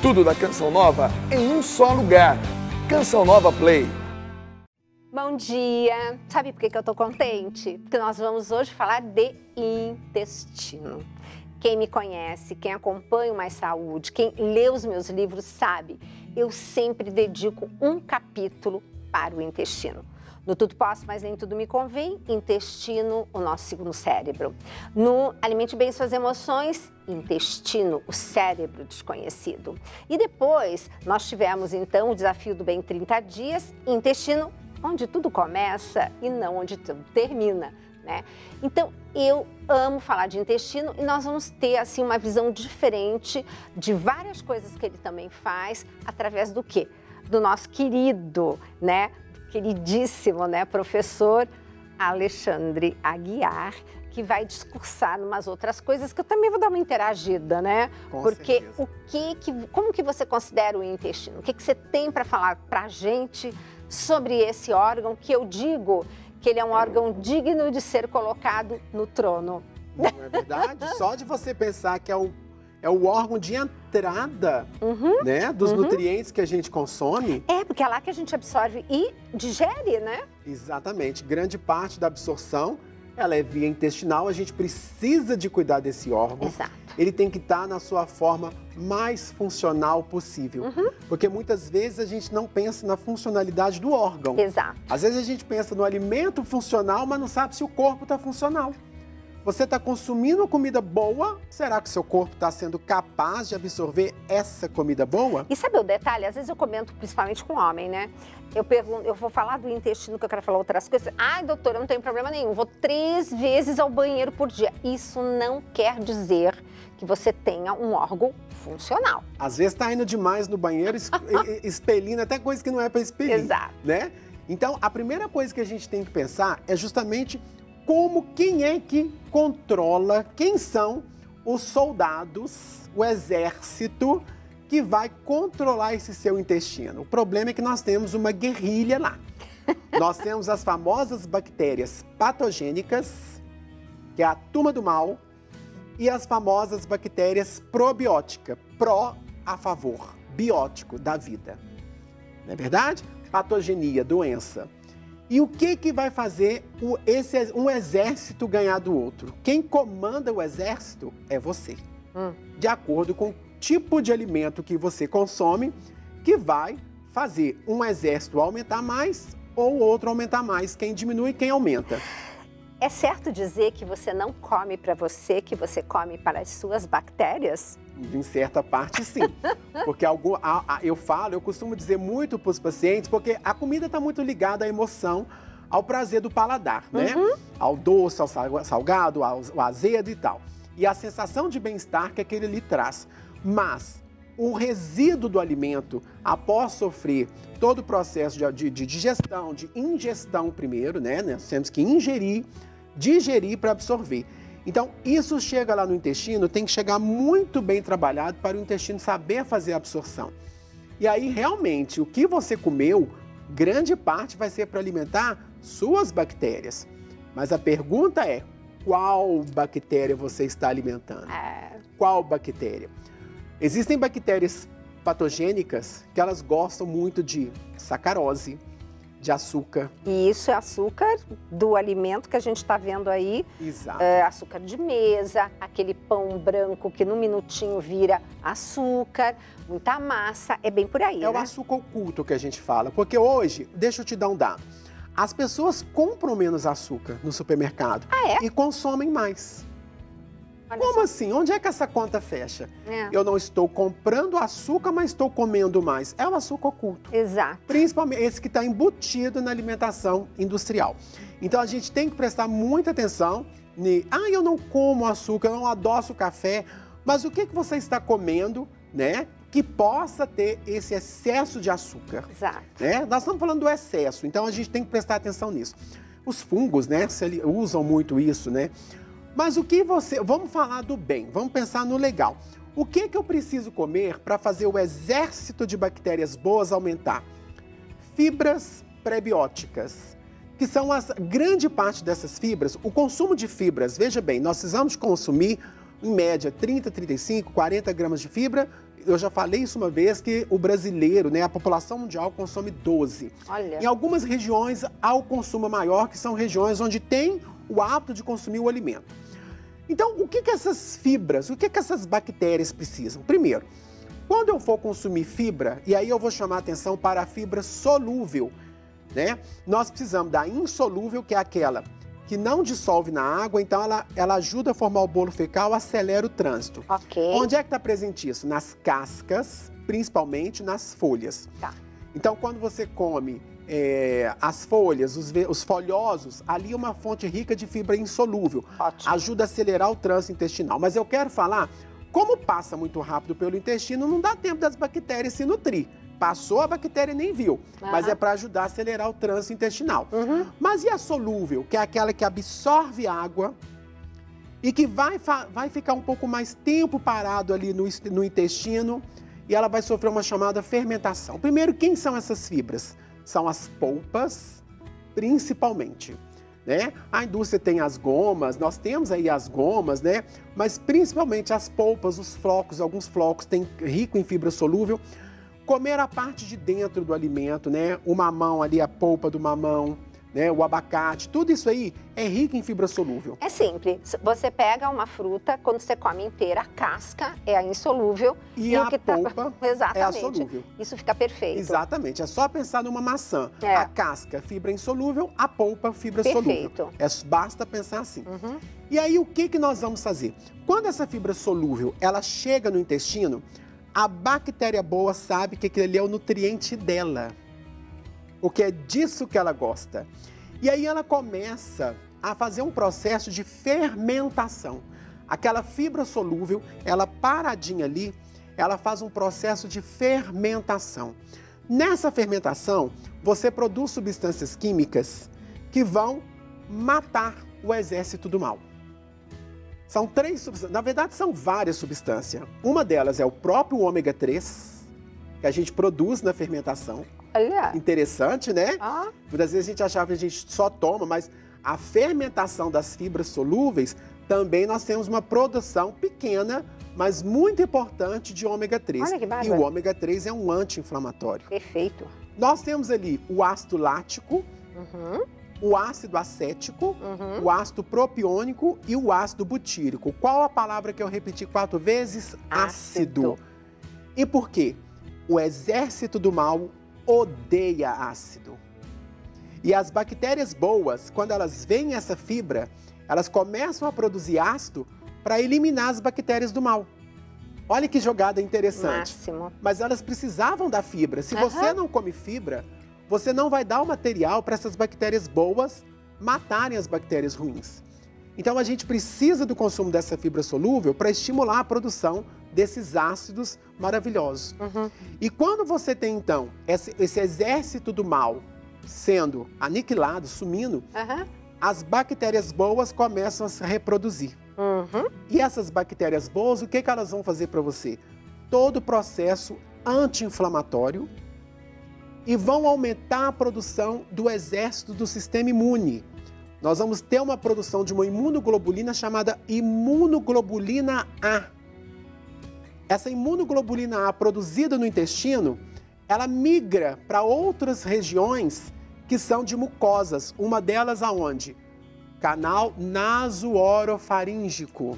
Tudo da Canção Nova em um só lugar. Canção Nova Play. Bom dia! Sabe por que eu tô contente? Porque nós vamos hoje falar de intestino. Quem me conhece, quem acompanha o Mais Saúde, quem lê os meus livros sabe, eu sempre dedico um capítulo para o intestino. No Tudo Posso, mas nem tudo me convém, intestino, o nosso segundo cérebro. No Alimente Bem Suas Emoções, intestino, o cérebro desconhecido. E depois nós tivemos então o desafio do Bem 30 dias, intestino, onde tudo começa e não onde tudo termina, né? Então, eu amo falar de intestino e nós vamos ter assim uma visão diferente de várias coisas que ele também faz através do quê? Do nosso querido, né? Queridíssimo, né, professor Alexandre Aguiar, que vai discursar umas outras coisas que eu também vou dar uma interagida, né? Porque certeza. Como que você considera o intestino? O que você tem para falar para a gente sobre esse órgão que eu digo que ele é um órgão digno de ser colocado no trono? Não é verdade? Só de você pensar que é o órgão de entrada, né, dos nutrientes que a gente consome. É, porque é lá que a gente absorve e digere, né? Exatamente. Grande parte da absorção, ela é via intestinal. A gente precisa de cuidar desse órgão. Exato. Ele tem que estar na sua forma mais funcional possível. Porque muitas vezes a gente não pensa na funcionalidade do órgão. Exato. Às vezes a gente pensa no alimento funcional, mas não sabe se o corpo está funcional. Você está consumindo comida boa, será que o seu corpo está sendo capaz de absorver essa comida boa? E sabe o detalhe? Às vezes eu comento, principalmente com homem, né? Eu vou falar do intestino, que eu quero falar outras coisas. Ai, doutora, não tem problema nenhum, vou 3 vezes ao banheiro por dia. Isso não quer dizer que você tenha um órgão funcional. Às vezes está indo demais no banheiro, expelindo até coisa que não é para expelir. Exato. Né? Então, a primeira coisa que a gente tem que pensar é justamente quem é que controla, quem são os soldados, o exército que vai controlar esse seu intestino. O problema é que nós temos uma guerrilha lá. Nós temos as famosas bactérias patogênicas, que é a turma do mal, e as famosas bactérias probióticas, a favor, biótico, da vida. Não é verdade? Patogenia, doença. E o que vai fazer um exército ganhar do outro? Quem comanda o exército é você. De acordo com o tipo de alimento que você consome, que vai fazer um exército aumentar mais ou outro aumentar mais. Quem diminui, quem aumenta. É certo dizer que você não come para você, que você come para as suas bactérias? Em certa parte, sim. Porque eu costumo dizer muito para os pacientes, porque a comida está muito ligada à emoção, ao prazer do paladar, né? Ao doce, ao salgado, ao azedo e tal. E a sensação de bem-estar que aquele lhe traz. Mas o resíduo do alimento, após sofrer todo o processo de digestão, de ingestão primeiro, né? Nós temos que digerir para absorver. Então, isso chega lá no intestino, tem que chegar muito bem trabalhado para o intestino saber fazer a absorção. E aí, realmente, o que você comeu, grande parte vai ser para alimentar suas bactérias. Mas a pergunta é, qual bactéria você está alimentando? Qual bactéria? Existem bactérias patogênicas que elas gostam muito de sacarose, de açúcar. E isso é açúcar do alimento que a gente está vendo aí. Exato. Açúcar de mesa, aquele pão branco que no minutinho vira açúcar, muita massa, é bem por aí, né? É o açúcar oculto que a gente fala, porque hoje, deixa eu te dar um dado, as pessoas compram menos açúcar no supermercado e consomem mais. Como assim? Onde é que essa conta fecha? Eu não estou comprando açúcar, mas estou comendo mais. É o açúcar oculto. Exato. Principalmente esse que está embutido na alimentação industrial. Então a gente tem que prestar muita atenção. Eu não como açúcar, eu não adoço café. Mas o que você está comendo, né? Que possa ter esse excesso de açúcar. Exato. Né? Nós estamos falando do excesso, então a gente tem que prestar atenção nisso. Os fungos, né? Usam muito isso, né? Mas vamos falar do bem, vamos pensar no legal. O que eu preciso comer para fazer o exército de bactérias boas aumentar? Fibras prebióticas, que são grande parte dessas fibras. O consumo de fibras, veja bem, nós precisamos consumir, em média, 30, 35, 40 gramas de fibra eu já falei isso uma vez, que o brasileiro, né, a população mundial consome 12. Olha. Em algumas regiões há o consumo maior, que são regiões onde tem o hábito de consumir o alimento. Então, o que essas fibras, o que essas bactérias precisam? Primeiro, quando eu for consumir fibra, e aí eu vou chamar a atenção para a fibra solúvel, né? Nós precisamos da insolúvel, que é aquela que não dissolve na água, então ela ajuda a formar o bolo fecal, acelera o trânsito. Ok. Onde é que está presente isso? Nas cascas, principalmente nas folhas. Tá. Então, quando você come as folhas, os folhosos, ali é uma fonte rica de fibra insolúvel. Ótimo. Ajuda a acelerar o trânsito intestinal. Mas eu quero falar, como passa muito rápido pelo intestino, não dá tempo das bactérias se nutrir. Passou, a bactéria nem viu, mas é para ajudar a acelerar o trânsito intestinal. Mas e a solúvel, que é aquela que absorve água e que vai ficar um pouco mais tempo parado ali no intestino e ela vai sofrer uma chamada fermentação. Primeiro, quem são essas fibras? São as polpas, principalmente, né? A indústria tem as gomas, nós temos aí as gomas, né? Mas principalmente as polpas, os flocos, alguns flocos têm rico em fibra solúvel. Comer a parte de dentro do alimento, né? O mamão ali, a polpa do mamão, né? O abacate, tudo isso aí é rico em fibra solúvel. É simples. Você pega uma fruta, quando você come inteira, a casca é a insolúvel. E a polpa Exatamente. é a solúvel. Isso fica perfeito. Exatamente. É só pensar numa maçã. É. A casca, fibra insolúvel, a polpa, fibra Perfeito. solúvel. Basta pensar assim. E aí, o que nós vamos fazer? Quando essa fibra solúvel, ela chega no intestino, a bactéria boa sabe que aquele ali é o nutriente dela. Porque é disso que ela gosta. E aí ela começa a fazer um processo de fermentação. Aquela fibra solúvel, ela paradinha ali, ela faz um processo de fermentação. Nessa fermentação, você produz substâncias químicas que vão matar o exército do mal. São 3 substâncias, na verdade são várias substâncias. Uma delas é o próprio ômega 3, que a gente produz na fermentação. Olha. Interessante, né? Ah. Muitas vezes a gente achava que a gente só toma, mas a fermentação das fibras solúveis, também nós temos uma produção pequena, mas muito importante de ômega 3. Olha que bárbaro. E o ômega 3 é um anti-inflamatório. Perfeito. Nós temos ali o ácido lático, o ácido acético, o ácido propiônico e o ácido butírico. Qual a palavra que eu repeti 4 vezes? Ácido. E por quê? O exército do mal odeia ácido. E as bactérias boas, quando elas veem essa fibra, elas começam a produzir ácido para eliminar as bactérias do mal. Olha que jogada interessante. Máximo. Mas elas precisavam da fibra. Se você não come fibra, você não vai dar o material para essas bactérias boas matarem as bactérias ruins. Então a gente precisa do consumo dessa fibra solúvel para estimular a produção desses ácidos maravilhosos. E quando você tem então esse exército do mal sendo aniquilado, sumindo, as bactérias boas começam a se reproduzir. E essas bactérias boas, o que elas vão fazer para você? Todo o processo anti-inflamatório e vão aumentar a produção do exército do sistema imune. Nós vamos ter uma produção de uma imunoglobulina chamada imunoglobulina A. Essa imunoglobulina A produzida no intestino, ela migra para outras regiões que são de mucosas. Uma delas aonde? Canal nasoorofaríngico.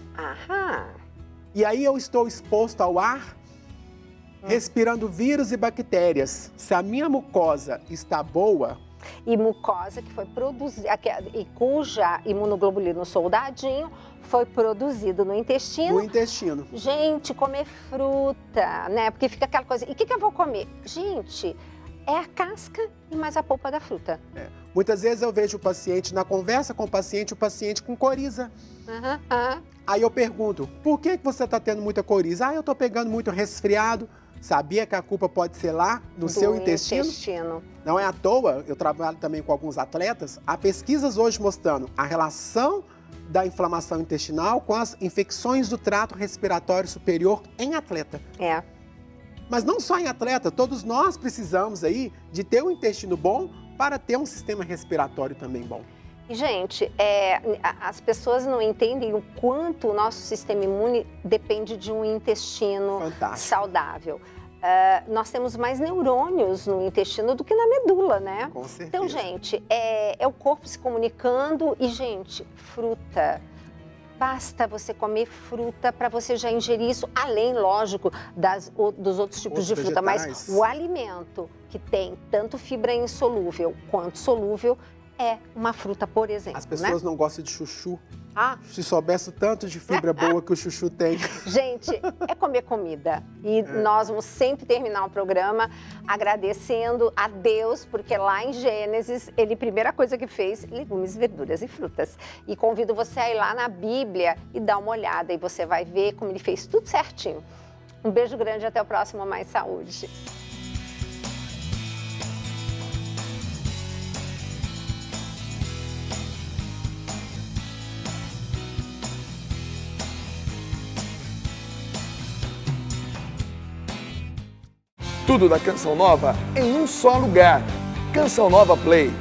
E aí eu estou exposto ao ar, respirando vírus e bactérias. Se a minha mucosa está boa... E mucosa que foi produzida, e cuja imunoglobulina, o soldadinho, foi produzido no intestino. No intestino. Gente, comer fruta, né? Porque fica aquela coisa, e o que eu vou comer? Gente, é a casca e mais a polpa da fruta. Muitas vezes eu vejo o paciente, na conversa com o paciente com coriza. Aí eu pergunto, por que você está tendo muita coriza? Eu estou pegando muito resfriado. Sabia que a culpa pode ser lá no seu intestino? Não é à toa, eu trabalho também com alguns atletas. Há pesquisas hoje mostrando a relação da inflamação intestinal com as infecções do trato respiratório superior em atleta. Mas não só em atleta, todos nós precisamos aí de ter um intestino bom para ter um sistema respiratório também bom. E, gente, as pessoas não entendem o quanto o nosso sistema imune depende de um intestino saudável. Nós temos mais neurônios no intestino do que na medula, né? Com certeza. Então, gente, é o corpo se comunicando e, gente, fruta. Basta você comer fruta para você já ingerir isso, além, lógico, dos outros tipos de fruta. Mas o alimento que tem tanto fibra insolúvel quanto solúvel é uma fruta, por exemplo. As pessoas não gostam de chuchu. Se soubesse o tanto de fibra boa que o chuchu tem. Gente, é comer comida. E nós vamos sempre terminar o programa agradecendo a Deus, porque lá em Gênesis, ele, primeira coisa que fez, legumes, verduras e frutas. E convido você a ir lá na Bíblia e dar uma olhada, e você vai ver como ele fez tudo certinho. Um beijo grande, até o próximo Mais Saúde. Tudo da Canção Nova em um só lugar. Canção Nova Play.